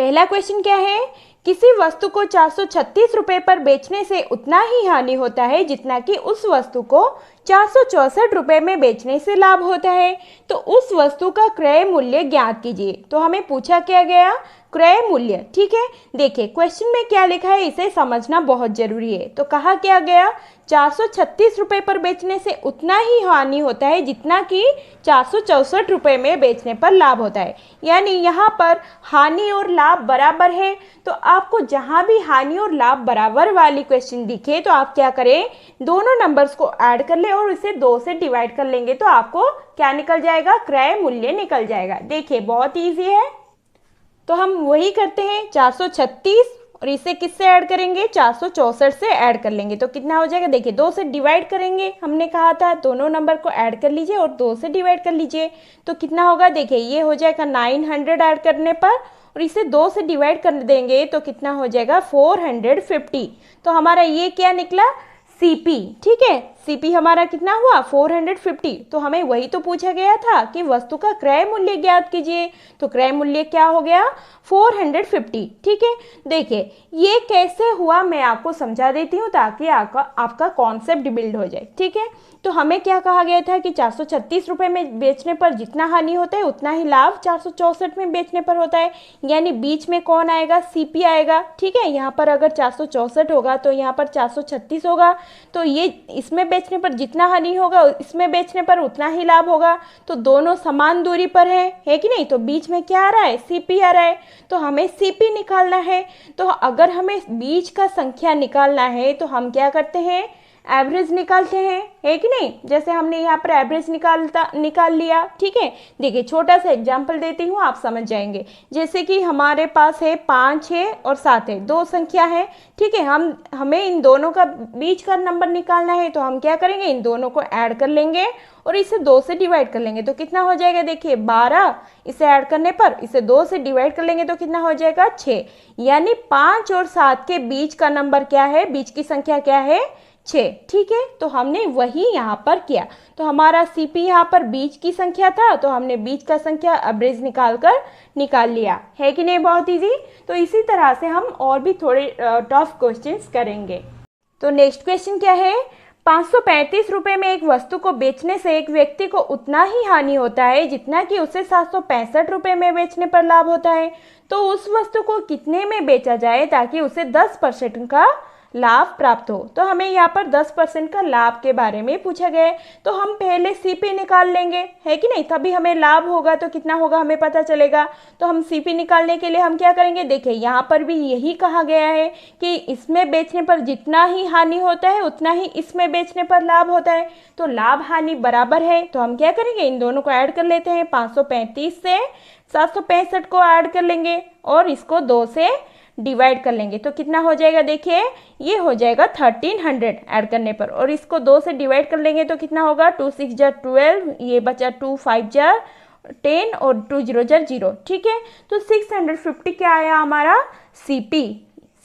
पहला क्वेश्चन क्या है, किसी वस्तु को 436 रुपए पर बेचने से उतना ही हानि होता है जितना कि उस वस्तु को 464 रुपए में बेचने से लाभ होता है, तो उस वस्तु का क्रय मूल्य ज्ञात कीजिए। तो हमें पूछा क्या गया, क्रय मूल्य। ठीक है, देखिए क्वेश्चन में क्या लिखा है इसे समझना बहुत जरूरी है। तो कहा क्या गया, 436 रुपए पर बेचने से उतना ही हानि होता है जितना कि 464 रुपए में बेचने पर लाभ होता है, यानी यहाँ पर हानि और लाभ बराबर है। तो आपको जहाँ भी हानि और लाभ बराबर वाली क्वेश्चन दिखे तो आप क्या करें, दोनों नंबर्स को ऐड कर ले और इसे 2 से डिवाइड कर लेंगे तो आपको क्या निकल जाएगा, क्रय मूल्य निकल जाएगा। देखिए बहुत ईजी है, तो हम वही करते हैं, 436 और इसे किससे ऐड करेंगे, 464 से ऐड कर लेंगे तो कितना हो जाएगा, देखिए 2 से डिवाइड करेंगे, हमने कहा था दोनों नंबर को ऐड कर लीजिए और 2 से डिवाइड कर लीजिए तो कितना होगा, देखिए ये हो जाएगा 900 ऐड करने पर, और इसे 2 से डिवाइड कर देंगे तो कितना हो जाएगा 450। तो हमारा ये क्या निकला, सीपी। ठीक है, सीपी हमारा कितना हुआ 450। तो हमें वही तो पूछा गया था कि वस्तु का क्रय मूल्य ज्ञात कीजिए, तो क्रय मूल्य क्या हो गया 450। ठीक है, देखिए ये कैसे हुआ मैं आपको समझा देती हूँ ताकि आपका कॉन्सेप्ट बिल्ड हो जाए। ठीक है, तो हमें क्या कहा गया था कि 436 रुपए में बेचने पर जितना हानि होता है उतना ही लाभ 464 में बेचने पर होता है, यानी बीच में कौन आएगा, सीपी आएगा। ठीक है, यहाँ पर अगर 464 होगा तो यहाँ पर 436 होगा, तो ये इसमें बेचने पर जितना हानि होगा इसमें बेचने पर उतना ही लाभ होगा, तो दोनों समान दूरी पर है कि नहीं, तो बीच में क्या आ रहा है, सीपी आ रहा है, तो हमें सीपी निकालना है। तो अगर हमें बीच का संख्या निकालना है तो हम क्या करते हैं, एवरेज निकालते हैं, है कि नहीं, जैसे हमने यहाँ पर एवरेज निकाल लिया। ठीक है, देखिए छोटा सा एग्जांपल देती हूँ आप समझ जाएंगे। जैसे कि हमारे पास है 5 है और 7 है, 2 संख्या है। ठीक है, हमें इन दोनों का बीच का नंबर निकालना है तो हम क्या करेंगे, इन दोनों को ऐड कर लेंगे और इसे 2 से डिवाइड कर लेंगे तो कितना हो जाएगा, देखिए 12, इसे ऐड करने पर इसे 2 से डिवाइड कर लेंगे तो कितना हो जाएगा 6, यानी 5 और 7 के बीच का नंबर क्या है, बीच की संख्या क्या है 6। ठीक है, तो हमने वही यहाँ पर किया, तो हमारा सीपी यहाँ पर बीच की संख्या था तो हमने बीच का संख्या एवरेज निकाल लिया, है कि नहीं, बहुत इजी। तो इसी तरह से हम और भी थोड़े टफ क्वेश्चंस करेंगे। तो नेक्स्ट क्वेश्चन क्या है, 535 रुपए में एक वस्तु को बेचने से एक व्यक्ति को उतना ही हानि होता है जितना कि उसे 765 रुपए में बेचने पर लाभ होता है, तो उस वस्तु को कितने में बेचा जाए ताकि उसे 10% का लाभ प्राप्त हो। तो हमें यहाँ पर 10% का लाभ के बारे में पूछा गया है, तो हम पहले सीपी निकाल लेंगे, है कि नहीं, तभी हमें लाभ होगा तो कितना होगा हमें पता चलेगा। तो हम सीपी निकालने के लिए हम क्या करेंगे, देखिए यहाँ पर भी यही कहा गया है कि इसमें बेचने पर जितना ही हानि होता है उतना ही इसमें बेचने पर लाभ होता है, तो लाभ हानि बराबर है। तो हम क्या करेंगे, इन दोनों को ऐड कर लेते हैं, 535 से 765 को ऐड कर लेंगे और इसको 2 से डिवाइड कर लेंगे तो कितना हो जाएगा, देखिए ये हो जाएगा 1300 ऐड करने पर, और इसको 2 से डिवाइड कर लेंगे तो कितना होगा, 2 6 जा 12, ये बचा 2 5 जा 10 और 2 0 जा 0। ठीक है, तो 650 क्या आया हमारा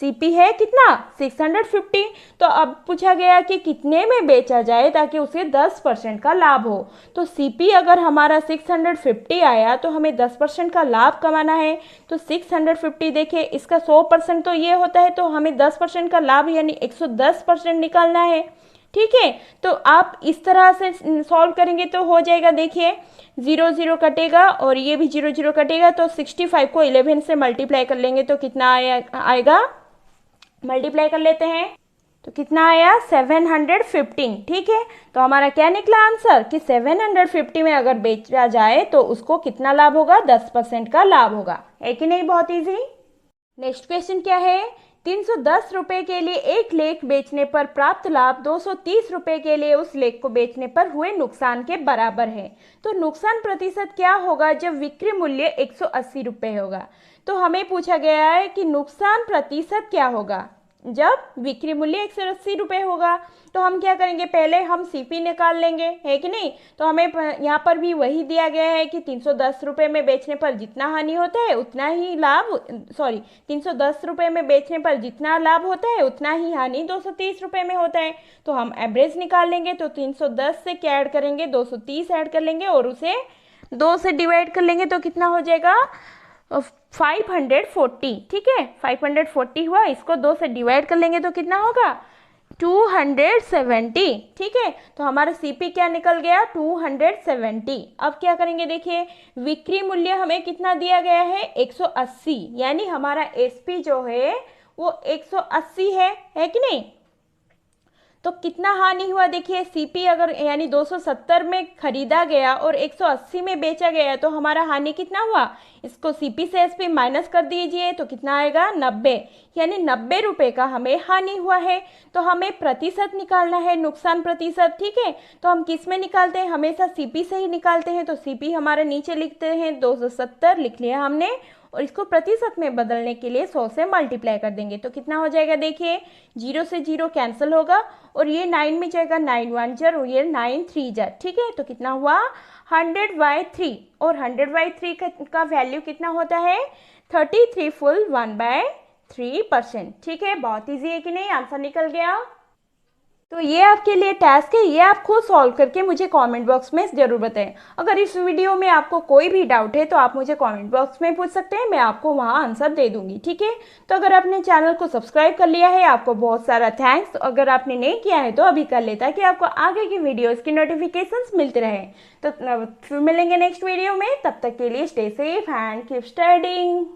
सीपी है कितना 650। तो अब पूछा गया कि कितने में बेचा जाए ताकि उसे 10% का लाभ हो। तो सीपी अगर हमारा 650 आया तो हमें 10% का लाभ कमाना है, तो 650 देखिए इसका 100% तो ये होता है, तो हमें 10% का लाभ यानी 110% निकालना है। ठीक है, तो आप इस तरह से सॉल्व करेंगे तो हो जाएगा, देखिए 0 0 कटेगा और ये भी 0 0 कटेगा, तो 65 को 11 से मल्टीप्लाई कर लेंगे तो कितना आएगा, मल्टीप्लाई कर लेते हैं तो कितना आया 715। ठीक है, तो हमारा क्या निकला आंसर कि 750 में अगर बेचा जाए तो उसको कितना लाभ होगा, 10% का लाभ होगा, है कि नहीं, बहुत इजी। नेक्स्ट क्वेश्चन क्या है, 310 रुपए के लिए एक लेख बेचने पर प्राप्त लाभ 230 रुपए के लिए उस लेख को बेचने पर हुए नुकसान के बराबर है, तो नुकसान प्रतिशत क्या होगा जब विक्रय मूल्य 180 रुपए होगा। तो हमें पूछा गया है कि नुकसान प्रतिशत क्या होगा जब विक्रय मूल्य 180 रुपए होगा। तो हम क्या करेंगे, पहले हम सीपी निकाल लेंगे, है कि नहीं। तो हमें यहाँ पर भी वही दिया गया है कि 310 रुपए में बेचने पर जितना हानि होता है उतना ही लाभ, 310 रुपए में बेचने पर जितना लाभ होता है उतना ही हानि 230 रुपए में होता है। तो हम एवरेज निकाल लेंगे, तो 310 से क्या ऐड करेंगे, 230 ऐड कर लेंगे और उसे 2 से डिवाइड कर लेंगे तो कितना हो जाएगा 540, ठीक है, 540 हुआ, इसको 2 से डिवाइड कर लेंगे तो कितना होगा 270, ठीक है। तो हमारा सीपी क्या निकल गया 270। अब क्या करेंगे देखिए, विक्रय मूल्य हमें कितना दिया गया है 180, यानी हमारा एसपी जो है वो 180 है कि नहीं। तो कितना हानि हुआ देखिए, सीपी अगर यानी 270 में खरीदा गया और 180 में बेचा गया तो हमारा हानि कितना हुआ, इसको सीपी से एसपी माइनस कर दीजिए तो कितना आएगा 90, यानी 90 रुपए का हमें हानि हुआ है। तो हमें प्रतिशत निकालना है, नुकसान प्रतिशत, ठीक है। तो हम किस में निकालते हैं, हमेशा सीपी से ही निकालते हैं। तो सीपी हमारे नीचे लिखते हैं 270 लिख लिया हमने, और इसको प्रतिशत में बदलने के लिए 100 से मल्टीप्लाई कर देंगे तो कितना हो जाएगा देखिए, 0 से 0 कैंसिल होगा और ये 9 में जाएगा, 9 1 जार और ये 9 3 जार, ठीक है। तो कितना हुआ 100/3, और 100/3 का वैल्यू कितना होता है 33 फुल 1/3%, ठीक है। बहुत ईजी है कि नहीं, आंसर निकल गया। तो ये आपके लिए टास्क है, ये आप खुद सॉल्व करके मुझे कमेंट बॉक्स में ज़रूर बताएं। अगर इस वीडियो में आपको कोई भी डाउट है तो आप मुझे कमेंट बॉक्स में पूछ सकते हैं, मैं आपको वहाँ आंसर दे दूंगी, ठीक है। तो अगर आपने चैनल को सब्सक्राइब कर लिया है, आपको बहुत सारा थैंक्स। अगर आपने नहीं किया है तो अभी कर ले, ताकि आपको आगे की वीडियोज़ की नोटिफिकेशंस मिलते रहे। तो फिर मिलेंगे नेक्स्ट वीडियो में, तब तक के लिए stay safe and keep studying.